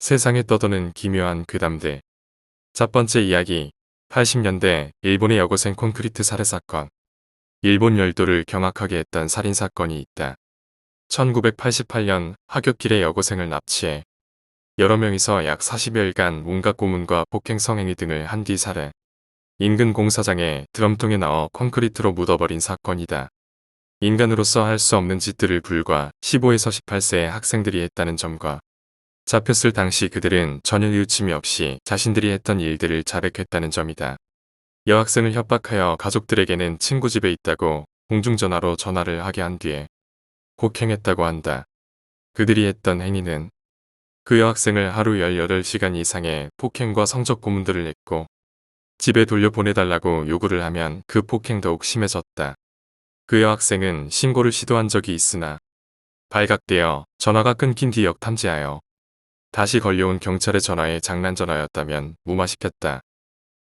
세상에 떠도는 기묘한 괴담들. 첫 번째 이야기. 80년대 일본의 여고생 콘크리트 살해 사건. 일본 열도를 경악하게 했던 살인 사건이 있다. 1988년 하굣길에 여고생을 납치해 여러 명이서 약 40여일간 온갖 고문과 폭행 성행위 등을 한 뒤 살해. 인근 공사장에 드럼통에 넣어 콘크리트로 묻어버린 사건이다. 인간으로서 할 수 없는 짓들을 불과 15에서 18세의 학생들이 했다는 점과 잡혔을 당시 그들은 전혀 뉘우침이 없이 자신들이 했던 일들을 자백했다는 점이다. 여학생을 협박하여 가족들에게는 친구 집에 있다고 공중전화로 전화를 하게 한 뒤에 폭행했다고 한다. 그들이 했던 행위는 그 여학생을 하루 18시간 이상의 폭행과 성적 고문들을 했고 집에 돌려보내달라고 요구를 하면 그 폭행 더욱 심해졌다. 그 여학생은 신고를 시도한 적이 있으나 발각되어 전화가 끊긴 뒤 역탐지하여 다시 걸려온 경찰의 전화에 장난 전화였다면 무마시켰다.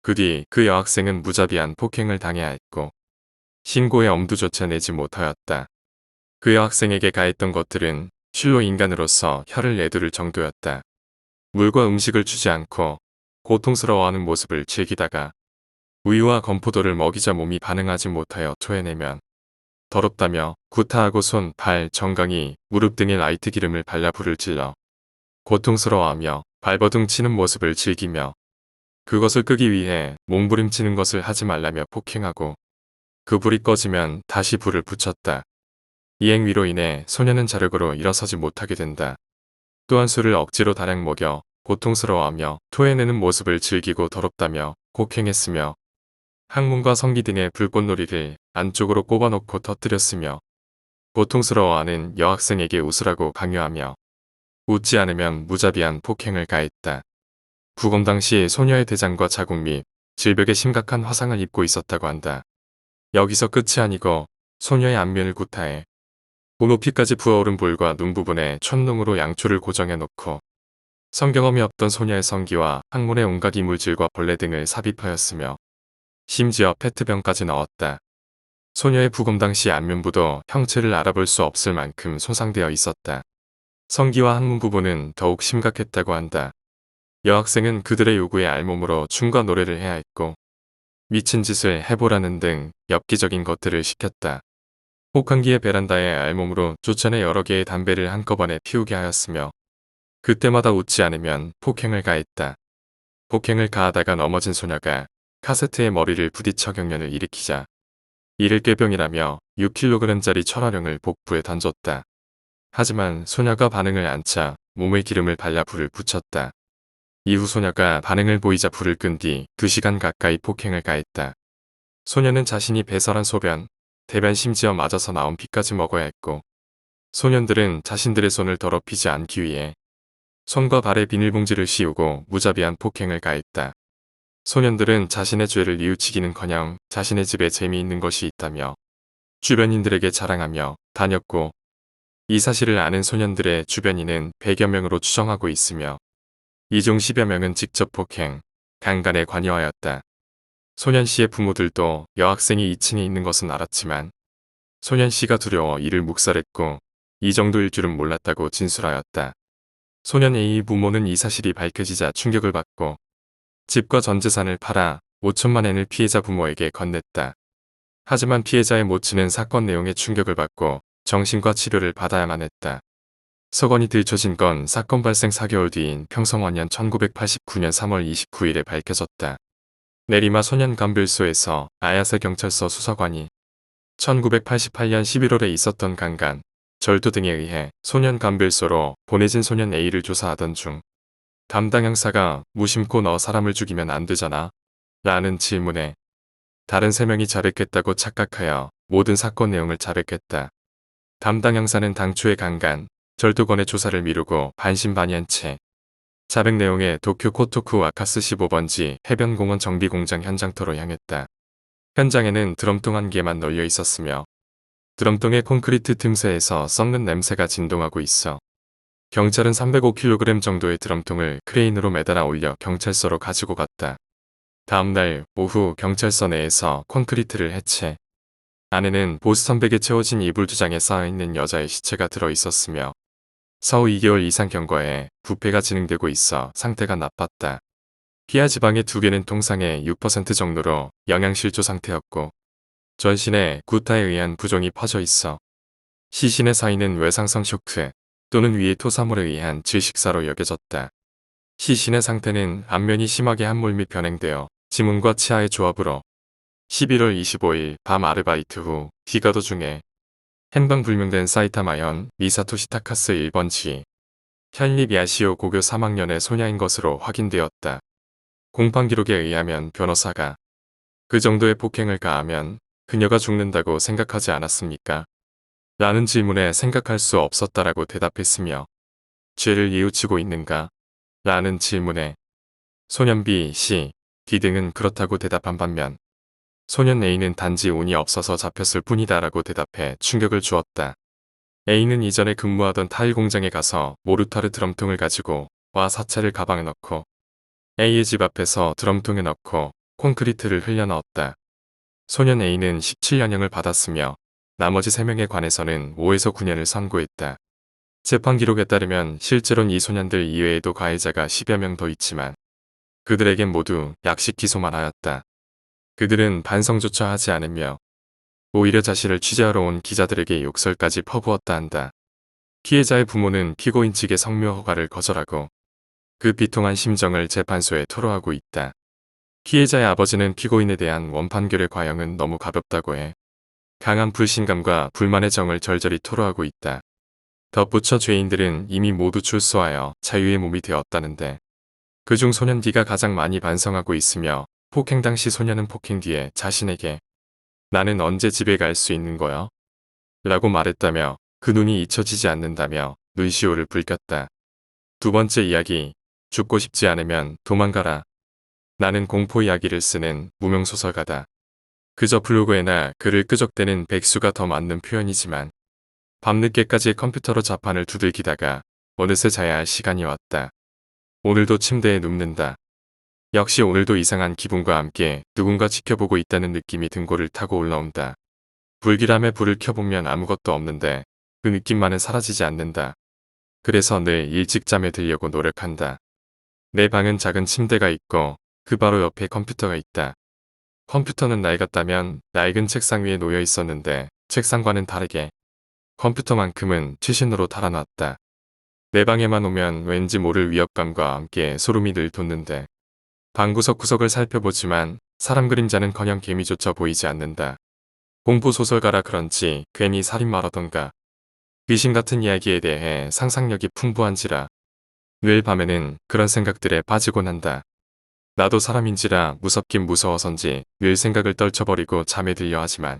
그 뒤 그 여학생은 무자비한 폭행을 당해야 했고 신고에 엄두조차 내지 못하였다. 그 여학생에게 가했던 것들은 실로 인간으로서 혀를 내두를 정도였다. 물과 음식을 주지 않고 고통스러워하는 모습을 즐기다가 우유와 건포도를 먹이자 몸이 반응하지 못하여 토해내면 더럽다며 구타하고 손, 발, 정강이, 무릎 등에 라이트 기름을 발라 불을 질러 고통스러워하며 발버둥 치는 모습을 즐기며 그것을 끄기 위해 몸부림치는 것을 하지 말라며 폭행하고 그 불이 꺼지면 다시 불을 붙였다. 이 행위로 인해 소녀는 자력으로 일어서지 못하게 된다. 또한 술을 억지로 다량 먹여 고통스러워하며 토해내는 모습을 즐기고 더럽다며 폭행했으며 항문과 성기 등의 불꽃놀이를 안쪽으로 꼽아놓고 터뜨렸으며 고통스러워하는 여학생에게 웃으라고 강요하며 웃지 않으면 무자비한 폭행을 가했다. 부검 당시 소녀의 대장과 자국 및 질벽에 심각한 화상을 입고 있었다고 한다. 여기서 끝이 아니고 소녀의 안면을 구타해 몸높이까지 부어오른 볼과 눈 부분에 촛농으로 양초를 고정해 놓고 성경험이 없던 소녀의 성기와 항문에 온갖 이물질과 벌레 등을 삽입하였으며 심지어 페트병까지 넣었다. 소녀의 부검 당시 안면부도 형체를 알아볼 수 없을 만큼 손상되어 있었다. 성기와 항문 부분은 더욱 심각했다고 한다. 여학생은 그들의 요구에 알몸으로 춤과 노래를 해야 했고 미친 짓을 해보라는 등 엽기적인 것들을 시켰다. 혹한기의 베란다에 알몸으로 쫓아내 여러 개의 담배를 한꺼번에 피우게 하였으며 그때마다 웃지 않으면 폭행을 가했다. 폭행을 가하다가 넘어진 소녀가 카세트에 머리를 부딪혀 경련을 일으키자 이를 꾀병이라며 6kg짜리 철화령을 복부에 던졌다. 하지만 소녀가 반응을 안자 몸에 기름을 발라 불을 붙였다. 이후 소녀가 반응을 보이자 불을 끈 뒤 2시간 가까이 폭행을 가했다. 소녀는 자신이 배설한 소변, 대변 심지어 맞아서 나온 피까지 먹어야 했고 소년들은 자신들의 손을 더럽히지 않기 위해 손과 발에 비닐봉지를 씌우고 무자비한 폭행을 가했다. 소년들은 자신의 죄를 뉘우치기는커녕 자신의 집에 재미있는 것이 있다며 주변인들에게 자랑하며 다녔고 이 사실을 아는 소년들의 주변인은 100여 명으로 추정하고 있으며 이 중 10여 명은 직접 폭행, 강간에 관여하였다. 소년 씨의 부모들도 여학생이 2층에 있는 것은 알았지만 소년 씨가 두려워 이를 묵살했고 이 정도일 줄은 몰랐다고 진술하였다. 소년 A의 부모는 이 사실이 밝혀지자 충격을 받고 집과 전 재산을 팔아 5천만 엔을 피해자 부모에게 건넸다. 하지만 피해자의 모친은 사건 내용에 충격을 받고 정신과 치료를 받아야만 했다. 서건이 들춰진 건 사건 발생 4개월 뒤인 평성원년 1989년 3월 29일에 밝혀졌다. 내리마 소년감별소에서 아야세 경찰서 수사관이 1988년 11월에 있었던 강간, 절도 등에 의해 소년감별소로 보내진 소년 A를 조사하던 중 담당 형사가 무심코 너 사람을 죽이면 안 되잖아 라는 질문에 다른 3명이 자백했다고 착각하여 모든 사건 내용을 자백했다. 담당 형사는 당초의 강간, 절도건의 조사를 미루고 반신반의한 채 자백 내용에 도쿄 코토쿠 와카스 15번지 해변공원 정비공장 현장터로 향했다. 현장에는 드럼통 1개만 널려 있었으며 드럼통의 콘크리트 틈새에서 썩는 냄새가 진동하고 있어 경찰은 305kg 정도의 드럼통을 크레인으로 매달아 올려 경찰서로 가지고 갔다. 다음날 오후 경찰서 내에서 콘크리트를 해체. 안에는 보스턴백에 채워진 이불 2장에 쌓여있는 여자의 시체가 들어있었으며 사후 2개월 이상 경과에 부패가 진행되고 있어 상태가 나빴다. 피하 지방의 2개는 통상의 6% 정도로 영양실조 상태였고 전신에 구타에 의한 부종이 퍼져 있어 시신의 사인은 외상성 쇼크 또는 위의 토사물에 의한 질식사로 여겨졌다. 시신의 상태는 안면이 심하게 함몰 및 변행되어 지문과 치아의 조합으로 11월 25일 밤 아르바이트 후 디가도 중에 행방불명된 사이타마현 미사토시타카스 1번 지 현립 야시오 고교 3학년의 소녀인 것으로 확인되었다. 공판 기록에 의하면 변호사가 그 정도의 폭행을 가하면 그녀가 죽는다고 생각하지 않았습니까? 라는 질문에 생각할 수 없었다라고 대답했으며 죄를 뉘우치고 있는가? 라는 질문에 소년 B, C, D 등은 그렇다고 대답한 반면 소년 A는 단지 운이 없어서 잡혔을 뿐이다 라고 대답해 충격을 주었다. A는 이전에 근무하던 타일 공장에 가서 모르타르 드럼통을 가지고 와 사체를 가방에 넣고 A의 집 앞에서 드럼통에 넣고 콘크리트를 흘려 넣었다. 소년 A는 17년형을 받았으며 나머지 3명에 관해서는 5에서 9년을 선고했다. 재판 기록에 따르면 실제로는 이 소년들 이외에도 가해자가 10여 명 더 있지만 그들에겐 모두 약식 기소만 하였다. 그들은 반성조차 하지 않으며 오히려 자신을 취재하러 온 기자들에게 욕설까지 퍼부었다 한다. 피해자의 부모는 피고인 측의 성묘 허가를 거절하고 그 비통한 심정을 재판소에 토로하고 있다. 피해자의 아버지는 피고인에 대한 원판결의 과형은 너무 가볍다고 해 강한 불신감과 불만의 정을 절절히 토로하고 있다. 덧붙여 죄인들은 이미 모두 출소하여 자유의 몸이 되었다는데 그중 소년 D가 가장 많이 반성하고 있으며 폭행 당시 소년은 폭행 뒤에 자신에게 나는 언제 집에 갈 수 있는 거야? 라고 말했다며 그 눈이 잊혀지지 않는다며 눈시울을 붉혔다. 두 번째 이야기, 죽고 싶지 않으면 도망가라. 나는 공포 이야기를 쓰는 무명소설가다. 그저 블로그에나 글을 끄적대는 백수가 더 맞는 표현이지만 밤늦게까지 컴퓨터로 자판을 두들기다가 어느새 자야 할 시간이 왔다. 오늘도 침대에 눕는다. 역시 오늘도 이상한 기분과 함께 누군가 지켜보고 있다는 느낌이 등골을 타고 올라온다. 불길함에 불을 켜보면 아무것도 없는데 그 느낌만은 사라지지 않는다. 그래서 늘 일찍 잠에 들려고 노력한다. 내 방은 작은 침대가 있고 그 바로 옆에 컴퓨터가 있다. 컴퓨터는 낡았다면 낡은 책상 위에 놓여 있었는데 책상과는 다르게 컴퓨터만큼은 최신으로 달아놨다. 내 방에만 오면 왠지 모를 위협감과 함께 소름이 늘 돋는데 방 구석구석을 살펴보지만 사람 그림자는커녕 개미조차 보이지 않는다. 공포소설가라 그런지 괜히 살인마라던가 귀신 같은 이야기에 대해 상상력이 풍부한지라 늘 밤에는 그런 생각들에 빠지곤 한다. 나도 사람인지라 무섭긴 무서워서인지 늘 생각을 떨쳐버리고 잠에 들려 하지만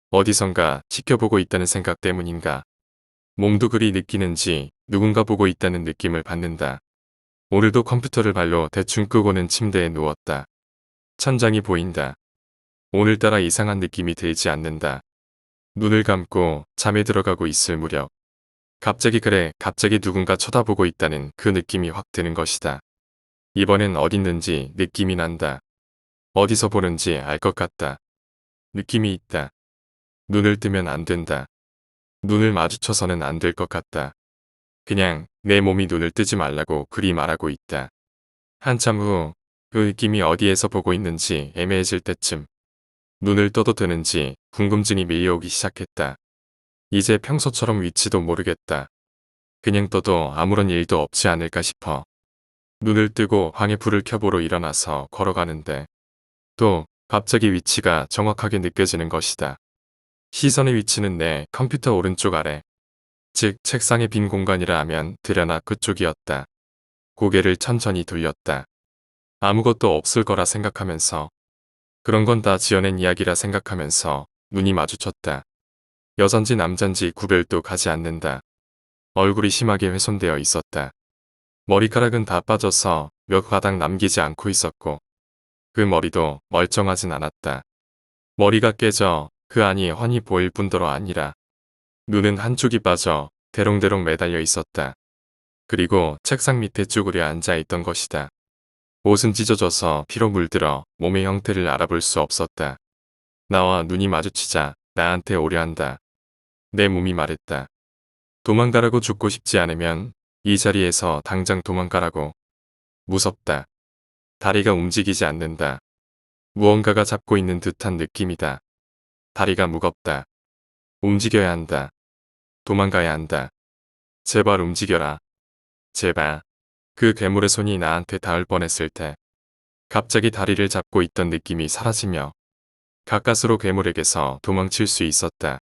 어디선가 지켜보고 있다는 생각 때문인가. 몸도 그리 느끼는지 누군가 보고 있다는 느낌을 받는다. 오늘도 컴퓨터를 발로 대충 끄고는 침대에 누웠다. 천장이 보인다. 오늘따라 이상한 느낌이 들지 않는다. 눈을 감고 잠에 들어가고 있을 무렵 갑자기 누군가 쳐다보고 있다는 그 느낌이 확 드는 것이다. 이번엔 어딨는지 느낌이 난다. 어디서 보는지 알 것 같다. 느낌이 있다. 눈을 뜨면 안 된다. 눈을 마주쳐서는 안 될 것 같다. 그냥 내 몸이 눈을 뜨지 말라고 그리 말하고 있다. 한참 후 그 느낌이 어디에서 보고 있는지 애매해질 때쯤 눈을 떠도 되는지 궁금증이 밀려오기 시작했다. 이제 평소처럼 위치도 모르겠다. 그냥 떠도 아무런 일도 없지 않을까 싶어. 눈을 뜨고 방에 불을 켜보러 일어나서 걸어가는데 또 갑자기 위치가 정확하게 느껴지는 것이다. 시선의 위치는 내 컴퓨터 오른쪽 아래, 즉 책상의 빈 공간이라 하면 되려나 그쪽이었다. 고개를 천천히 돌렸다. 아무것도 없을 거라 생각하면서 그런 건 다 지어낸 이야기라 생각하면서 눈이 마주쳤다. 여잔지 남잔지 구별도 가지 않는다. 얼굴이 심하게 훼손되어 있었다. 머리카락은 다 빠져서 몇 가닥 남기지 않고 있었고 그 머리도 멀쩡하진 않았다. 머리가 깨져 그 안이 훤히 보일 뿐더러 아니라 눈은 한쪽이 빠져 대롱대롱 매달려 있었다. 그리고 책상 밑에 쭈그려 앉아 있던 것이다. 옷은 찢어져서 피로 물들어 몸의 형태를 알아볼 수 없었다. 나와 눈이 마주치자 나한테 오려 한다. 내 몸이 말했다. 도망가라고 죽고 싶지 않으면 이 자리에서 당장 도망가라고. 무섭다. 다리가 움직이지 않는다. 무언가가 잡고 있는 듯한 느낌이다. 다리가 무겁다. 움직여야 한다. 도망가야 한다. 제발 움직여라. 제발. 그 괴물의 손이 나한테 닿을 뻔했을 때 갑자기 다리를 잡고 있던 느낌이 사라지며 가까스로 괴물에게서 도망칠 수 있었다.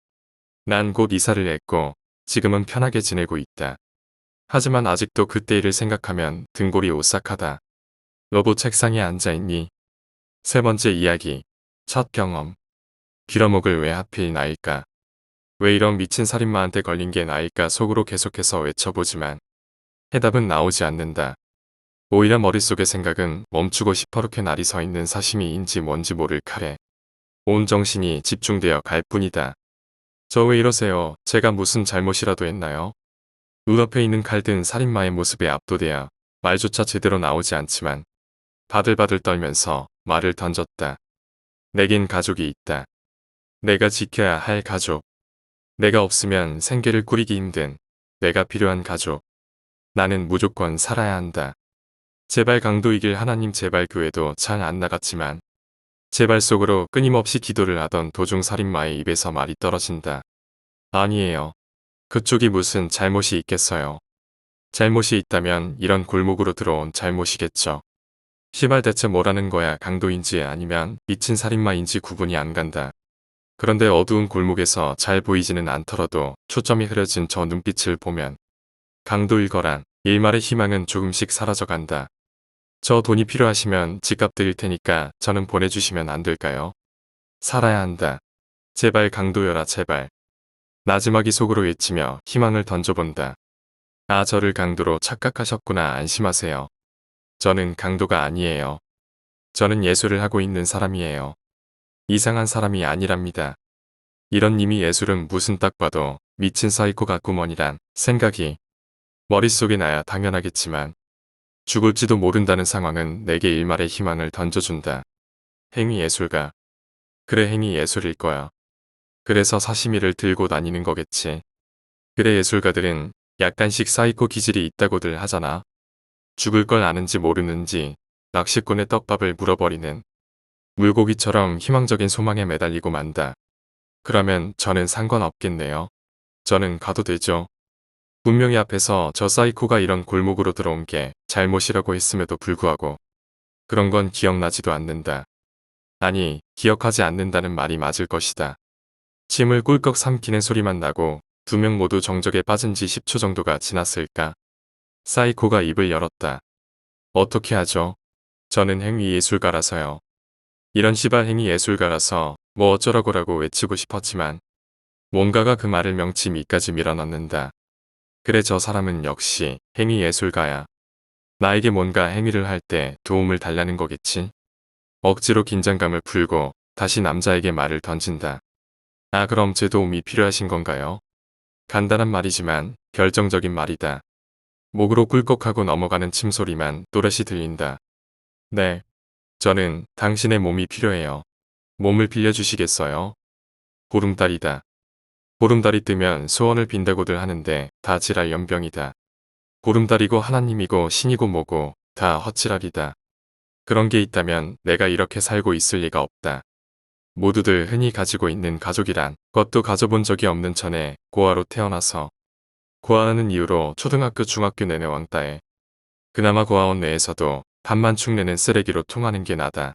난 곧 이사를 했고 지금은 편하게 지내고 있다. 하지만 아직도 그때 일을 생각하면 등골이 오싹하다. 너도 책상에 앉아있니? 세 번째 이야기. 첫 경험. 빌어먹을 왜 하필 나일까? 왜 이런 미친 살인마한테 걸린 게 나일까 속으로 계속해서 외쳐보지만 해답은 나오지 않는다. 오히려 머릿속의 생각은 멈추고 시퍼렇게 날이 서 있는 사시미인지 뭔지 모를 칼에 온 정신이 집중되어 갈 뿐이다. 저 왜 이러세요? 제가 무슨 잘못이라도 했나요? 눈앞에 있는 칼든 살인마의 모습에 압도되어 말조차 제대로 나오지 않지만 바들바들 떨면서 말을 던졌다. 내겐 가족이 있다. 내가 지켜야 할 가족. 내가 없으면 생계를 꾸리기 힘든 내가 필요한 가족. 나는 무조건 살아야 한다. 제발 강도 이길 하나님 제발 교회도 잘 안 나갔지만 제발 속으로 끊임없이 기도를 하던 도중 살인마의 입에서 말이 떨어진다. 아니에요. 그쪽이 무슨 잘못이 있겠어요. 잘못이 있다면 이런 골목으로 들어온 잘못이겠죠. 시발 대체 뭐라는 거야 강도인지 아니면 미친 살인마인지 구분이 안 간다. 그런데 어두운 골목에서 잘 보이지는 않더라도 초점이 흐려진 저 눈빛을 보면 강도일 거란 일말의 희망은 조금씩 사라져간다. 저 돈이 필요하시면 집값 드릴 테니까 저는 보내주시면 안 될까요? 살아야 한다. 제발 강도여라 제발. 나지막이 속으로 외치며 희망을 던져본다. 아 저를 강도로 착각하셨구나 안심하세요. 저는 강도가 아니에요. 저는 예술을 하고 있는 사람이에요. 이상한 사람이 아니랍니다. 이런 님이 예술은 무슨 딱 봐도 미친 사이코 같구먼이란 생각이 머릿속에 나야 당연하겠지만 죽을지도 모른다는 상황은 내게 일말의 희망을 던져준다. 행위 예술가. 그래 행위 예술일 거야. 그래서 사시미를 들고 다니는 거겠지. 그래 예술가들은 약간씩 사이코 기질이 있다고들 하잖아. 죽을 걸 아는지 모르는지 낚시꾼의 떡밥을 물어버리는 물고기처럼 희망적인 소망에 매달리고 만다. 그러면 저는 상관없겠네요. 저는 가도 되죠. 분명히 앞에서 저 사이코가 이런 골목으로 들어온 게 잘못이라고 했음에도 불구하고 그런 건 기억나지도 않는다. 아니, 기억하지 않는다는 말이 맞을 것이다. 침을 꿀꺽 삼키는 소리만 나고 두 명 모두 정적에 빠진 지 10초 정도가 지났을까. 사이코가 입을 열었다. 어떻게 하죠? 저는 행위 예술가라서요. 이런 시발 행위 예술가라서 뭐 어쩌라고라고 외치고 싶었지만 뭔가가 그 말을 명치 밑까지 밀어넣는다. 그래 저 사람은 역시 행위 예술가야. 나에게 뭔가 행위를 할 때 도움을 달라는 거겠지. 억지로 긴장감을 풀고 다시 남자에게 말을 던진다. 아 그럼 제 도움이 필요하신 건가요? 간단한 말이지만 결정적인 말이다. 목으로 꿀꺽하고 넘어가는 침소리만 또렷이 들린다. 네. 저는 당신의 몸이 필요해요. 몸을 빌려주시겠어요? 보름달이다. 보름달이 뜨면 소원을 빈다고들 하는데 다 지랄 연병이다. 보름달이고 하나님이고 신이고 뭐고 다 헛지랄이다. 그런 게 있다면 내가 이렇게 살고 있을 리가 없다. 모두들 흔히 가지고 있는 가족이란 것도 가져본 적이 없는 전에 고아로 태어나서 고아하는 이유로 초등학교 중학교 내내 왕따에 그나마 고아원 내에서도 밥만 축내는 쓰레기로 통하는 게 나다.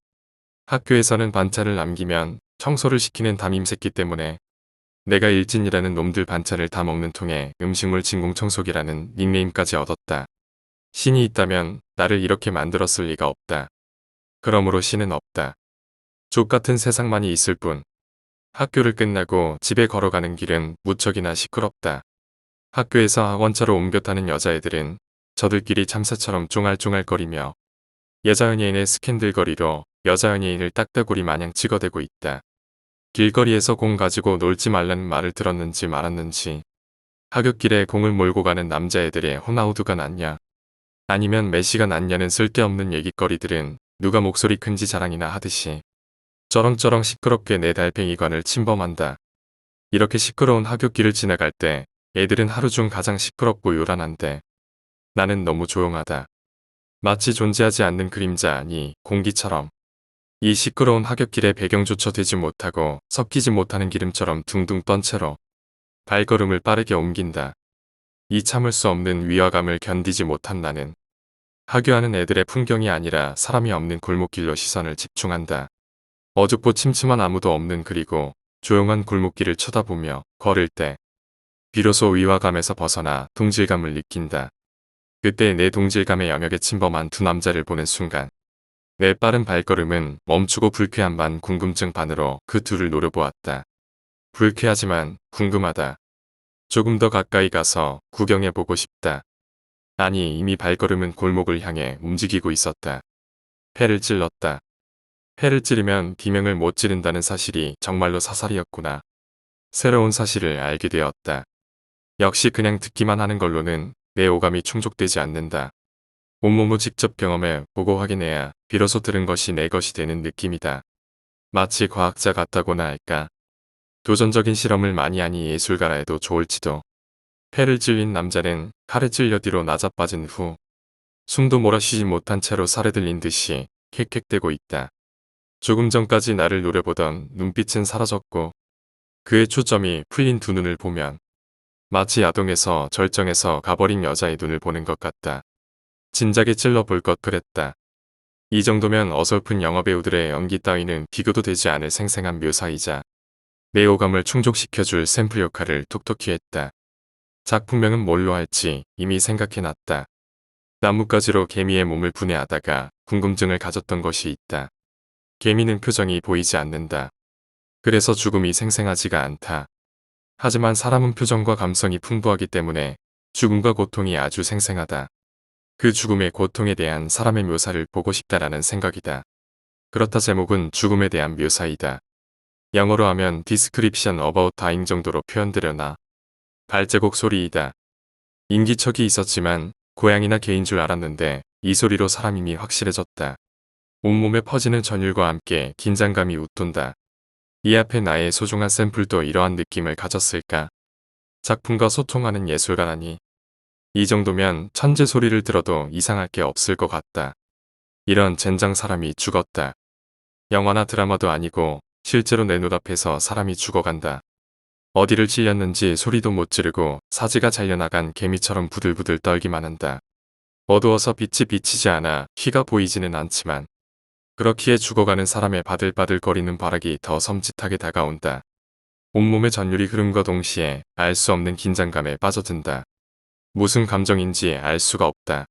학교에서는 반찬을 남기면 청소를 시키는 담임새끼 때문에 내가 일진이라는 놈들 반찬을 다 먹는 통에 음식물 진공청소기라는 닉네임까지 얻었다. 신이 있다면 나를 이렇게 만들었을 리가 없다. 그러므로 신은 없다. 족같은 세상만이 있을 뿐. 학교를 끝나고 집에 걸어가는 길은 무척이나 시끄럽다. 학교에서 학원차로 옮겨 타는 여자애들은 저들끼리 참새처럼 쫑알쫑알거리며 여자 연예인의 스캔들거리로 여자 연예인을 딱따구리 마냥 찍어대고 있다. 길거리에서 공 가지고 놀지 말라는 말을 들었는지 말았는지 하굣길에 공을 몰고 가는 남자애들의 호나우두가 낫냐 아니면 메시가 낫냐는 쓸데없는 얘기거리들은 누가 목소리 큰지 자랑이나 하듯이 쩌렁쩌렁 시끄럽게 내 달팽이관을 침범한다. 이렇게 시끄러운 하굣길을 지나갈 때 애들은 하루 중 가장 시끄럽고 요란한데 나는 너무 조용하다. 마치 존재하지 않는 그림자 아니 공기처럼. 이 시끄러운 하굣길에 배경조차 되지 못하고 섞이지 못하는 기름처럼 둥둥 떤 채로 발걸음을 빠르게 옮긴다. 이 참을 수 없는 위화감을 견디지 못한 나는 하교하는 애들의 풍경이 아니라 사람이 없는 골목길로 시선을 집중한다. 어둡고 침침한 아무도 없는 그리고 조용한 골목길을 쳐다보며 걸을 때 비로소 위화감에서 벗어나 동질감을 느낀다. 그때 내 동질감의 영역에 침범한 두 남자를 보는 순간 내 빠른 발걸음은 멈추고 불쾌한 반 궁금증 반으로 그 둘을 노려보았다. 불쾌하지만 궁금하다. 조금 더 가까이 가서 구경해보고 싶다. 아니 이미 발걸음은 골목을 향해 움직이고 있었다. 패를 찔렀다. 패를 찌르면 비명을 못 지른다는 사실이 정말로 사살이었구나. 새로운 사실을 알게 되었다. 역시 그냥 듣기만 하는 걸로는 내 오감이 충족되지 않는다. 온몸을 직접 경험해 보고 확인해야 비로소 들은 것이 내 것이 되는 느낌이다. 마치 과학자 같다고나 할까. 도전적인 실험을 많이 하니 예술가라 해도 좋을지도. 패를 찔린 남자는 칼에 찔려 뒤로 나자빠진 후 숨도 몰아쉬지 못한 채로 살에 들린 듯이 헥헥대고 있다. 조금 전까지 나를 노려보던 눈빛은 사라졌고 그의 초점이 풀린 두 눈을 보면 마치 야동에서 절정에서 가버린 여자의 눈을 보는 것 같다. 진작에 찔러볼 것 그랬다. 이 정도면 어설픈 영화배우들의 연기 따위는 비교도 되지 않을 생생한 묘사이자 내 오감을 충족시켜줄 샘플 역할을 톡톡히 했다. 작품명은 뭘로 할지 이미 생각해놨다. 나뭇가지로 개미의 몸을 분해하다가 궁금증을 가졌던 것이 있다. 개미는 표정이 보이지 않는다. 그래서 죽음이 생생하지가 않다. 하지만 사람은 표정과 감성이 풍부하기 때문에 죽음과 고통이 아주 생생하다. 그 죽음의 고통에 대한 사람의 묘사를 보고 싶다라는 생각이다. 그렇다 제목은 죽음에 대한 묘사이다. 영어로 하면 Description about dying 정도로 표현되려나. 발자국 소리이다. 인기척이 있었지만 고양이나 개인 줄 알았는데 이 소리로 사람임이 확실해졌다. 온몸에 퍼지는 전율과 함께 긴장감이 웃돈다. 이 앞에 나의 소중한 샘플도 이러한 느낌을 가졌을까? 작품과 소통하는 예술가라니. 이 정도면 천재 소리를 들어도 이상할 게 없을 것 같다. 이런 젠장 사람이 죽었다. 영화나 드라마도 아니고 실제로 내 눈앞에서 사람이 죽어간다. 어디를 찔렸는지 소리도 못 지르고 사지가 잘려나간 개미처럼 부들부들 떨기만 한다. 어두워서 빛이 비치지 않아 피가 보이지는 않지만 그렇기에 죽어가는 사람의 바들바들거리는 발악이 더 섬찟하게 다가온다. 온몸의 전율이 흐름과 동시에 알 수 없는 긴장감에 빠져든다. 무슨 감정인지 알 수가 없다.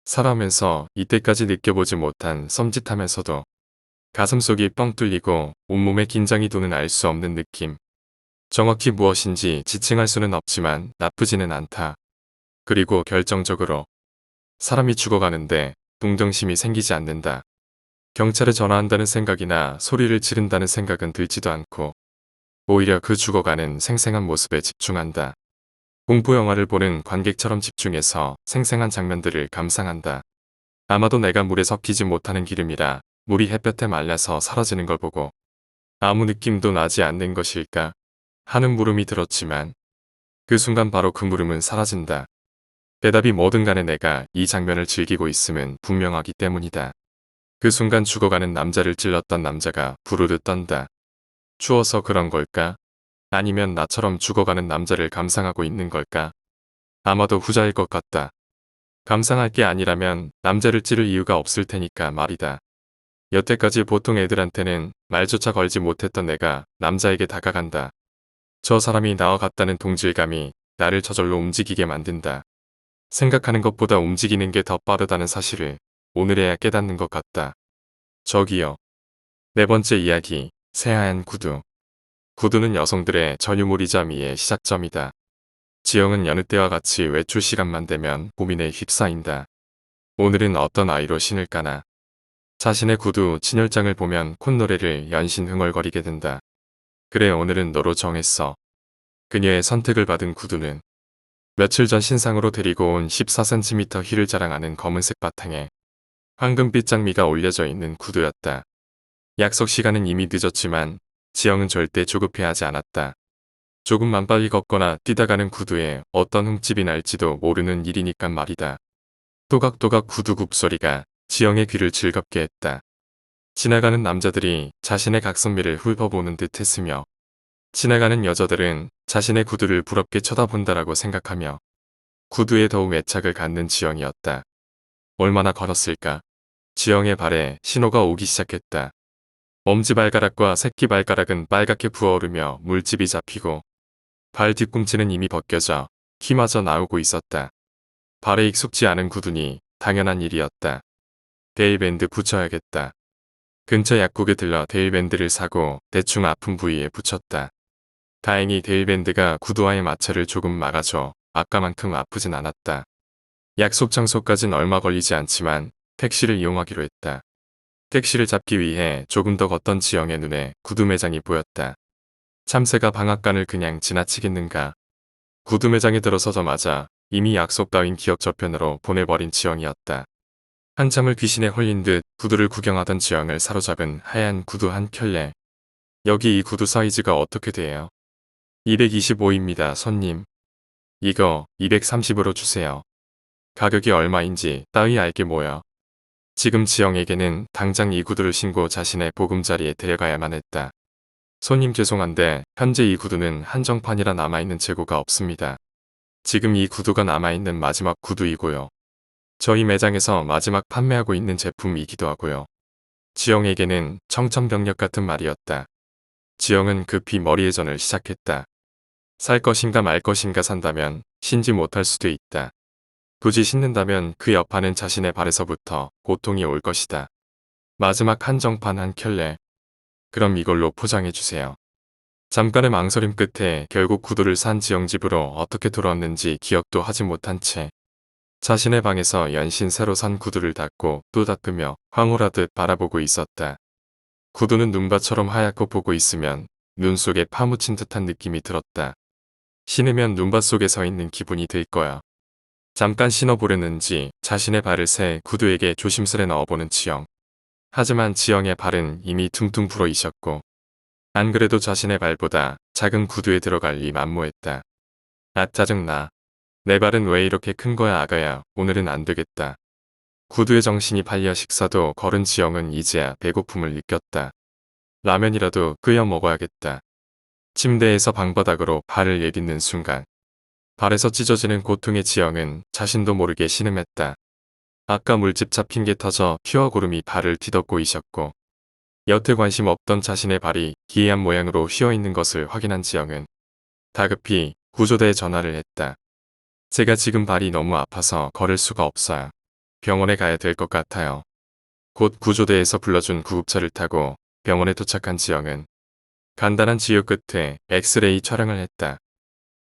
살아오면서 이때까지 느껴보지 못한 섬찟하면서도 가슴속이 뻥 뚫리고 온몸에 긴장이 도는 알 수 없는 느낌. 정확히 무엇인지 지칭할 수는 없지만 나쁘지는 않다. 그리고 결정적으로 사람이 죽어가는데 동정심이 생기지 않는다. 경찰에 전화한다는 생각이나 소리를 지른다는 생각은 들지도 않고 오히려 그 죽어가는 생생한 모습에 집중한다. 공포영화를 보는 관객처럼 집중해서 생생한 장면들을 감상한다. 아마도 내가 물에 섞이지 못하는 기름이라 물이 햇볕에 말라서 사라지는 걸 보고 아무 느낌도 나지 않는 것일까 하는 물음이 들었지만 그 순간 바로 그 물음은 사라진다. 대답이 뭐든 간에 내가 이 장면을 즐기고 있음은 분명하기 때문이다. 그 순간 죽어가는 남자를 찔렀던 남자가 부르르 떤다. 추워서 그런 걸까? 아니면 나처럼 죽어가는 남자를 감상하고 있는 걸까? 아마도 후자일 것 같다. 감상할 게 아니라면 남자를 찌를 이유가 없을 테니까 말이다. 여태까지 보통 애들한테는 말조차 걸지 못했던 내가 남자에게 다가간다. 저 사람이 나와 같다는 동질감이 나를 저절로 움직이게 만든다. 생각하는 것보다 움직이는 게 더 빠르다는 사실을 오늘에야 깨닫는 것 같다. 저기요. 네 번째 이야기, 새하얀 구두. 구두는 여성들의 전유물이자 미의 시작점이다. 지영은 여느 때와 같이 외출 시간만 되면 고민에 휩싸인다. 오늘은 어떤 아이로 신을까나. 자신의 구두 진열장을 보면 콧노래를 연신 흥얼거리게 된다. 그래 오늘은 너로 정했어. 그녀의 선택을 받은 구두는 며칠 전 신상으로 데리고 온 14cm 힐을 자랑하는 검은색 바탕에 황금빛 장미가 올려져 있는 구두였다. 약속 시간은 이미 늦었지만 지영은 절대 조급해하지 않았다. 조금만 빨리 걷거나 뛰다가는 구두에 어떤 흠집이 날지도 모르는 일이니깐 말이다. 또각또각 구두 굽소리가 지영의 귀를 즐겁게 했다. 지나가는 남자들이 자신의 각선미를 훑어보는 듯 했으며 지나가는 여자들은 자신의 구두를 부럽게 쳐다본다라고 생각하며 구두에 더욱 애착을 갖는 지영이었다. 얼마나 걸었을까? 지영의 발에 신호가 오기 시작했다. 엄지발가락과 새끼발가락은 빨갛게 부어오르며 물집이 잡히고 발 뒤꿈치는 이미 벗겨져 키마저 나오고 있었다. 발에 익숙지 않은 구두니 당연한 일이었다. 데일밴드 붙여야겠다. 근처 약국에 들러 데일밴드를 사고 대충 아픈 부위에 붙였다. 다행히 데일밴드가 구두와의 마찰을 조금 막아줘 아까만큼 아프진 않았다. 약속 장소까진 얼마 걸리지 않지만 택시를 이용하기로 했다. 택시를 잡기 위해 조금 더 걷던 지영의 눈에 구두 매장이 보였다. 참새가 방앗간을 그냥 지나치겠는가. 구두 매장에 들어서자마자 이미 약속 따윈 기억 저편으로 보내버린 지영이었다. 한참을 귀신에 홀린 듯 구두를 구경하던 지영을 사로잡은 하얀 구두 한 켤레. 여기 이 구두 사이즈가 어떻게 돼요? 225입니다, 손님. 이거 230으로 주세요. 가격이 얼마인지 따위 알게 뭐여. 지금 지영에게는 당장 이 구두를 신고 자신의 보금자리에 데려가야만 했다. 손님 죄송한데 현재 이 구두는 한정판이라 남아있는 재고가 없습니다. 지금 이 구두가 남아있는 마지막 구두이고요. 저희 매장에서 마지막 판매하고 있는 제품이기도 하고요. 지영에게는 청천벽력 같은 말이었다. 지영은 급히 머리회전을 시작했다. 살 것인가 말 것인가 산다면 신지 못할 수도 있다. 굳이 신는다면 그 여파는 자신의 발에서부터 고통이 올 것이다. 마지막 한정판 한 켤레. 그럼 이걸로 포장해주세요. 잠깐의 망설임 끝에 결국 구두를 산 지영 집으로 어떻게 돌아왔는지 기억도 하지 못한 채 자신의 방에서 연신 새로 산 구두를 닦고 또 닦으며 황홀하듯 바라보고 있었다. 구두는 눈밭처럼 하얗고 보고 있으면 눈 속에 파묻힌 듯한 느낌이 들었다. 신으면 눈밭 속에 서 있는 기분이 들 거야. 잠깐 신어보려는지 자신의 발을 새 구두에게 조심스레 넣어보는 지영. 하지만 지영의 발은 이미 퉁퉁 불어 있었고 안 그래도 자신의 발보다 작은 구두에 들어갈 리 만무했다. 아 짜증나. 내 발은 왜 이렇게 큰 거야 아가야. 오늘은 안 되겠다. 구두에 정신이 팔려 식사도 거른 지영은 이제야 배고픔을 느꼈다. 라면이라도 끓여 먹어야겠다. 침대에서 방바닥으로 발을 내딛는 순간 발에서 찢어지는 고통의 지영은 자신도 모르게 신음했다. 아까 물집 잡힌 게 터져 퓨어 고름이 발을 뒤덮고 있었고 여태 관심 없던 자신의 발이 기이한 모양으로 휘어있는 것을 확인한 지영은 다급히 구조대에 전화를 했다. 제가 지금 발이 너무 아파서 걸을 수가 없어요. 병원에 가야 될 것 같아요. 곧 구조대에서 불러준 구급차를 타고 병원에 도착한 지영은 간단한 치유 끝에 엑스레이 촬영을 했다.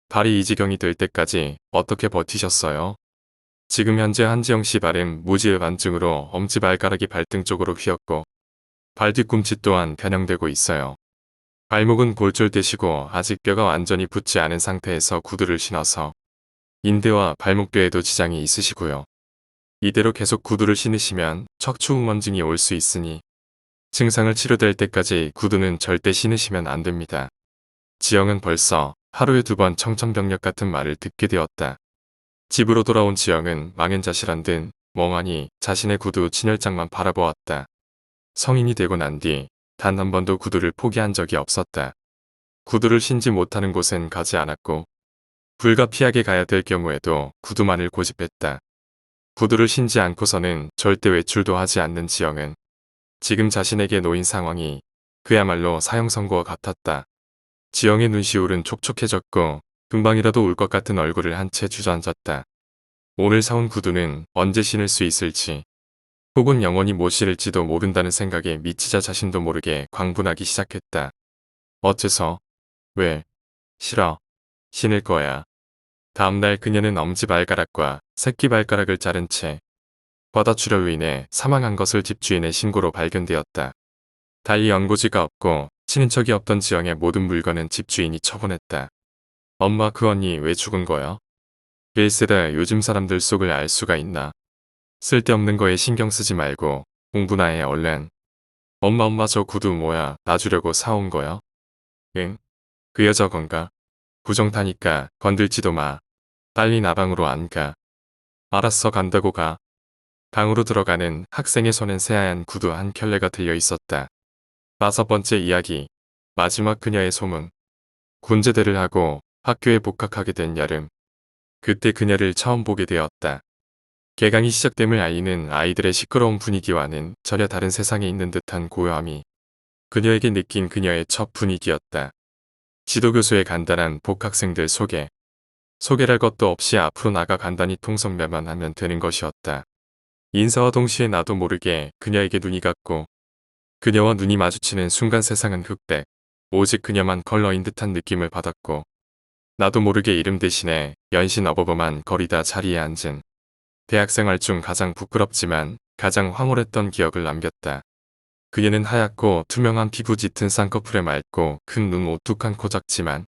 발이 이 지경이 될 때까지 어떻게 버티셨어요? 지금 현재 한지영 씨 발은 무지의반증으로 엄지발가락이 발등 쪽으로 휘었고 발 뒤꿈치 또한 변형되고 있어요. 발목은 골절되시고 아직 뼈가 완전히 붙지 않은 상태에서 구두를 신어서 인대와 발목뼈에도 지장이 있으시고요. 이대로 계속 구두를 신으시면 척추응원증이 올 수 있으니 증상을 치료될 때까지 구두는 절대 신으시면 안 됩니다. 지영은 벌써 하루에 2번 청천벽력 같은 말을 듣게 되었다. 집으로 돌아온 지영은 망연자실한 듯 멍하니 자신의 구두 진열장만 바라보았다. 성인이 되고 난 뒤 단 한 번도 구두를 포기한 적이 없었다. 구두를 신지 못하는 곳엔 가지 않았고 불가피하게 가야 될 경우에도 구두만을 고집했다. 구두를 신지 않고서는 절대 외출도 하지 않는 지영은 지금 자신에게 놓인 상황이 그야말로 사형 선고와 같았다. 지영의 눈시울은 촉촉해졌고 금방이라도 울 것 같은 얼굴을 한 채 주저앉았다. 오늘 사온 구두는 언제 신을 수 있을지 혹은 영원히 못 신을지도 모른다는 생각에 미치자 자신도 모르게 광분하기 시작했다. 어째서? 왜? 싫어. 신을 거야. 다음날 그녀는 엄지발가락과 새끼발가락을 자른 채 과다출혈로 인해 사망한 것을 집주인의 신고로 발견되었다. 달리 연고지가 없고 친인척이 없던 지영의 모든 물건은 집주인이 처분했다. 엄마 그 언니 왜 죽은 거야? 글쎄다 요즘 사람들 속을 알 수가 있나. 쓸데없는 거에 신경 쓰지 말고 공부나 해 얼른. 엄마 저 구두 뭐야 놔주려고 사온 거야? 응? 그 여자 건가? 부정 타니까 건들지도 마. 빨리 나 방으로 안 가. 알았어 간다고 가. 방으로 들어가는 학생의 손엔 새하얀 구두 한 켤레가 들려 있었다. 5번째 이야기. 마지막 그녀의 소문. 군제대를 하고 학교에 복학하게 된 여름. 그때 그녀를 처음 보게 되었다. 개강이 시작됨을 알리는 아이들의 시끄러운 분위기와는 전혀 다른 세상에 있는 듯한 고요함이 그녀에게 느낀 그녀의 첫 분위기였다. 지도교수의 간단한 복학생들 소개. 소개할 것도 없이 앞으로 나가 간단히 통성매만 하면 되는 것이었다. 인사와 동시에 나도 모르게 그녀에게 눈이 갔고 그녀와 눈이 마주치는 순간 세상은 흑백. 오직 그녀만 컬러인 듯한 느낌을 받았고 나도 모르게 이름 대신에 연신 어버버만 거리다 자리에 앉은 대학생활 중 가장 부끄럽지만 가장 황홀했던 기억을 남겼다. 그녀는 하얗고 투명한 피부 짙은 쌍꺼풀에 맑고 큰 눈 오뚝한 코 작지만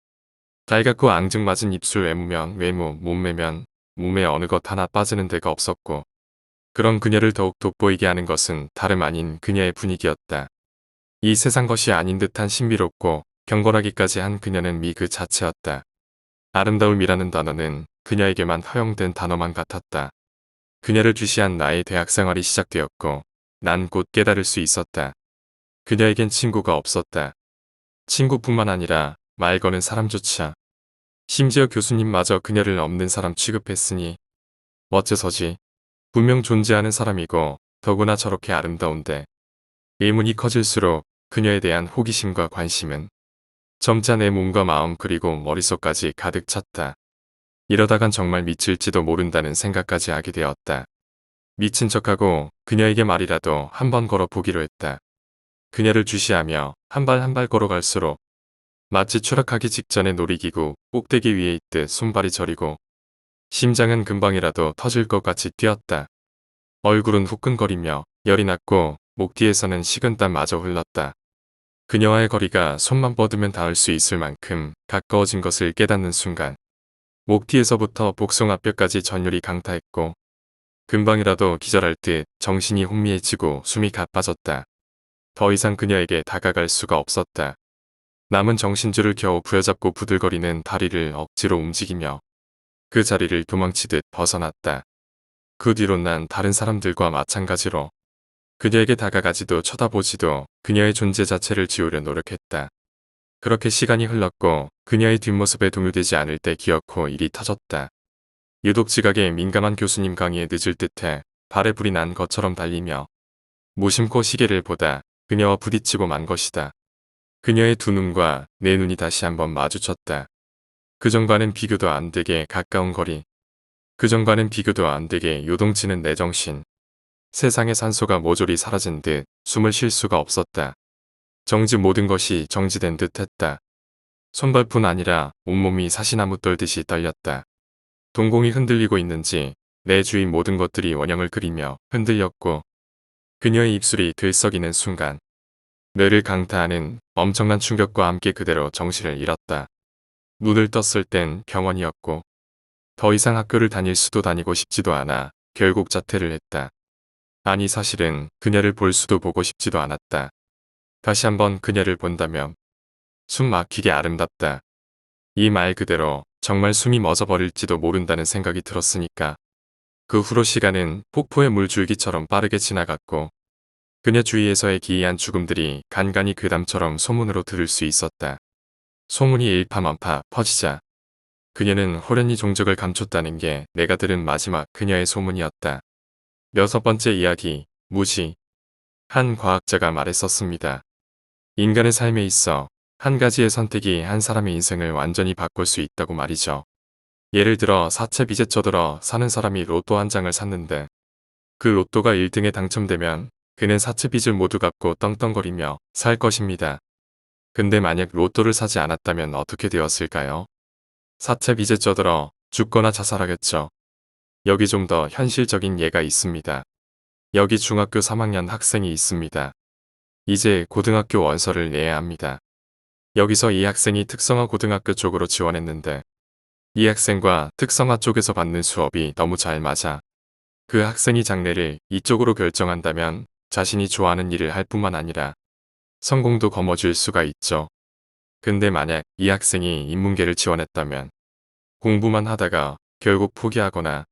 달갑고 앙증맞은 입술 외모면 몸매면 몸에 어느 것 하나 빠지는 데가 없었고 그런 그녀를 더욱 돋보이게 하는 것은 다름 아닌 그녀의 분위기였다. 이 세상 것이 아닌 듯한 신비롭고 경건하기까지 한 그녀는 미 그 자체였다. 아름다움이라는 단어는 그녀에게만 허용된 단어만 같았다. 그녀를 주시한 나의 대학생활이 시작되었고 난 곧 깨달을 수 있었다. 그녀에겐 친구가 없었다. 친구뿐만 아니라 말 거는 사람조차. 심지어 교수님마저 그녀를 없는 사람 취급했으니 어째서지. 분명 존재하는 사람이고 더구나 저렇게 아름다운데. 의문이 커질수록 그녀에 대한 호기심과 관심은 점차 내 몸과 마음 그리고 머릿속까지 가득 찼다. 이러다간 정말 미칠지도 모른다는 생각까지 하게 되었다. 미친 척하고 그녀에게 말이라도 한번 걸어보기로 했다. 그녀를 주시하며 한 발 한 발 걸어갈수록 마치 추락하기 직전에 놀이기구 꼭대기 위에 있듯 손발이 저리고 심장은 금방이라도 터질 것 같이 뛰었다. 얼굴은 후끈거리며 열이 났고 목 뒤에서는 식은땀 마저 흘렀다. 그녀와의 거리가 손만 뻗으면 닿을 수 있을 만큼 가까워진 것을 깨닫는 순간 목 뒤에서부터 복숭아뼈까지 전율이 강타했고 금방이라도 기절할 듯 정신이 혼미해지고 숨이 가빠졌다. 더 이상 그녀에게 다가갈 수가 없었다. 남은 정신줄을 겨우 부여잡고 부들거리는 다리를 억지로 움직이며 그 자리를 도망치듯 벗어났다. 그 뒤로 난 다른 사람들과 마찬가지로 그녀에게 다가가지도 쳐다보지도 그녀의 존재 자체를 지우려 노력했다. 그렇게 시간이 흘렀고 그녀의 뒷모습에 동요되지 않을 때 기어코 일이 터졌다. 유독 지각에 민감한 교수님 강의에 늦을 듯해 발에 불이 난 것처럼 달리며 무심코 시계를 보다 그녀와 부딪히고 만 것이다. 그녀의 두 눈과 내 눈이 다시 한번 마주쳤다. 그전과는 비교도 안 되게 가까운 거리. 그전과는 비교도 안 되게 요동치는 내 정신. 세상의 산소가 모조리 사라진 듯 숨을 쉴 수가 없었다. 정지 모든 것이 정지된 듯 했다. 손발뿐 아니라 온몸이 사시나무 떨듯이 떨렸다. 동공이 흔들리고 있는지 내 주위 모든 것들이 원형을 그리며 흔들렸고 그녀의 입술이 들썩이는 순간 뇌를 강타하는 엄청난 충격과 함께 그대로 정신을 잃었다. 눈을 떴을 땐 병원이었고 더 이상 학교를 다닐 수도 다니고 싶지도 않아 결국 자퇴를 했다. 아니 사실은 그녀를 볼 수도 보고 싶지도 않았다. 다시 한번 그녀를 본다면 숨 막히게 아름답다. 이 말 그대로 정말 숨이 멎어버릴지도 모른다는 생각이 들었으니까. 그 후로 시간은 폭포의 물줄기처럼 빠르게 지나갔고 그녀 주위에서의 기이한 죽음들이 간간히 괴담처럼 소문으로 들을 수 있었다. 소문이 일파만파 퍼지자 그녀는 호련히 종적을 감췄다는 게 내가 들은 마지막 그녀의 소문이었다. 6번째 이야기, 무지. 한 과학자가 말했었습니다. 인간의 삶에 있어 한 가지의 선택이 한 사람의 인생을 완전히 바꿀 수 있다고 말이죠. 예를 들어 사채 빚에 쪄들어 사는 사람이 로또 한 장을 샀는데 그 로또가 1등에 당첨되면 그는 사채 빚을 모두 갚고 떵떵거리며 살 것입니다. 근데 만약 로또를 사지 않았다면 어떻게 되었을까요? 사채 빚에 쪄들어 죽거나 자살하겠죠. 여기 좀 더 현실적인 예가 있습니다. 여기 중학교 3학년 학생이 있습니다. 이제 고등학교 원서를 내야 합니다. 여기서 이 학생이 특성화 고등학교 쪽으로 지원했는데 이 학생과 특성화 쪽에서 받는 수업이 너무 잘 맞아 그 학생이 장래를 이쪽으로 결정한다면 자신이 좋아하는 일을 할 뿐만 아니라 성공도 거머쥘 수가 있죠. 근데 만약 이 학생이 인문계를 지원했다면 공부만 하다가 결국 포기하거나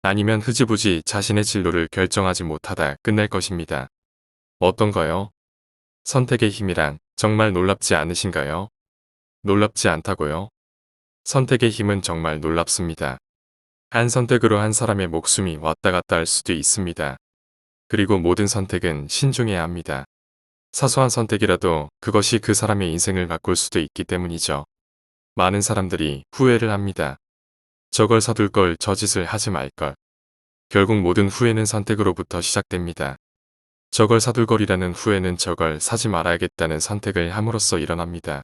아니면 흐지부지 자신의 진로를 결정하지 못하다 끝날 것입니다. 어떤가요? 선택의 힘이란 정말 놀랍지 않으신가요? 놀랍지 않다고요? 선택의 힘은 정말 놀랍습니다. 한 선택으로 한 사람의 목숨이 왔다 갔다 할 수도 있습니다. 그리고 모든 선택은 신중해야 합니다. 사소한 선택이라도 그것이 그 사람의 인생을 바꿀 수도 있기 때문이죠. 많은 사람들이 후회를 합니다. 저걸 사둘 걸, 저 짓을 하지 말 걸. 결국 모든 후회는 선택으로부터 시작됩니다. 저걸 사둘 걸이라는 후회는 저걸 사지 말아야겠다는 선택을 함으로써 일어납니다.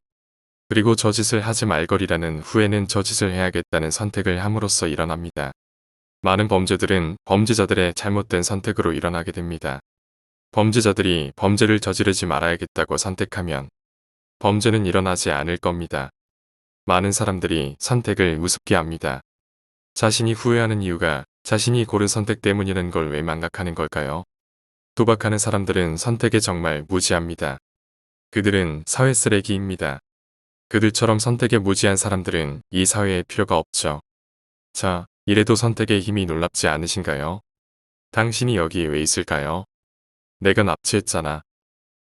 그리고 저 짓을 하지 말 걸이라는 후회는 저 짓을 해야겠다는 선택을 함으로써 일어납니다. 많은 범죄들은 범죄자들의 잘못된 선택으로 일어나게 됩니다. 범죄자들이 범죄를 저지르지 말아야겠다고 선택하면 범죄는 일어나지 않을 겁니다. 많은 사람들이 선택을 우습게 합니다. 자신이 후회하는 이유가 자신이 고른 선택 때문이라는 걸 왜 망각하는 걸까요? 도박하는 사람들은 선택에 정말 무지합니다. 그들은 사회 쓰레기입니다. 그들처럼 선택에 무지한 사람들은 이 사회에 필요가 없죠. 자, 이래도 선택의 힘이 놀랍지 않으신가요? 당신이 여기 왜 있을까요? 내가 납치했잖아.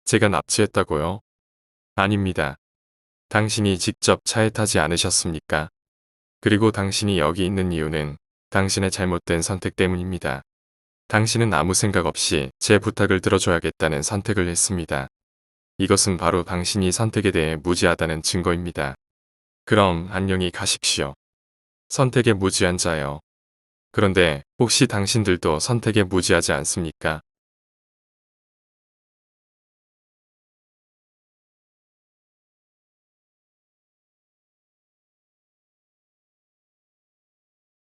제가 납치했다고요? 아닙니다. 당신이 직접 차에 타지 않으셨습니까? 그리고 당신이 여기 있는 이유는 당신의 잘못된 선택 때문입니다. 당신은 아무 생각 없이 제 부탁을 들어줘야겠다는 선택을 했습니다. 이것은 바로 당신이 선택에 대해 무지하다는 증거입니다. 그럼 안녕히 가십시오. 선택에 무지한 자요. 그런데 혹시 당신들도 선택에 무지하지 않습니까?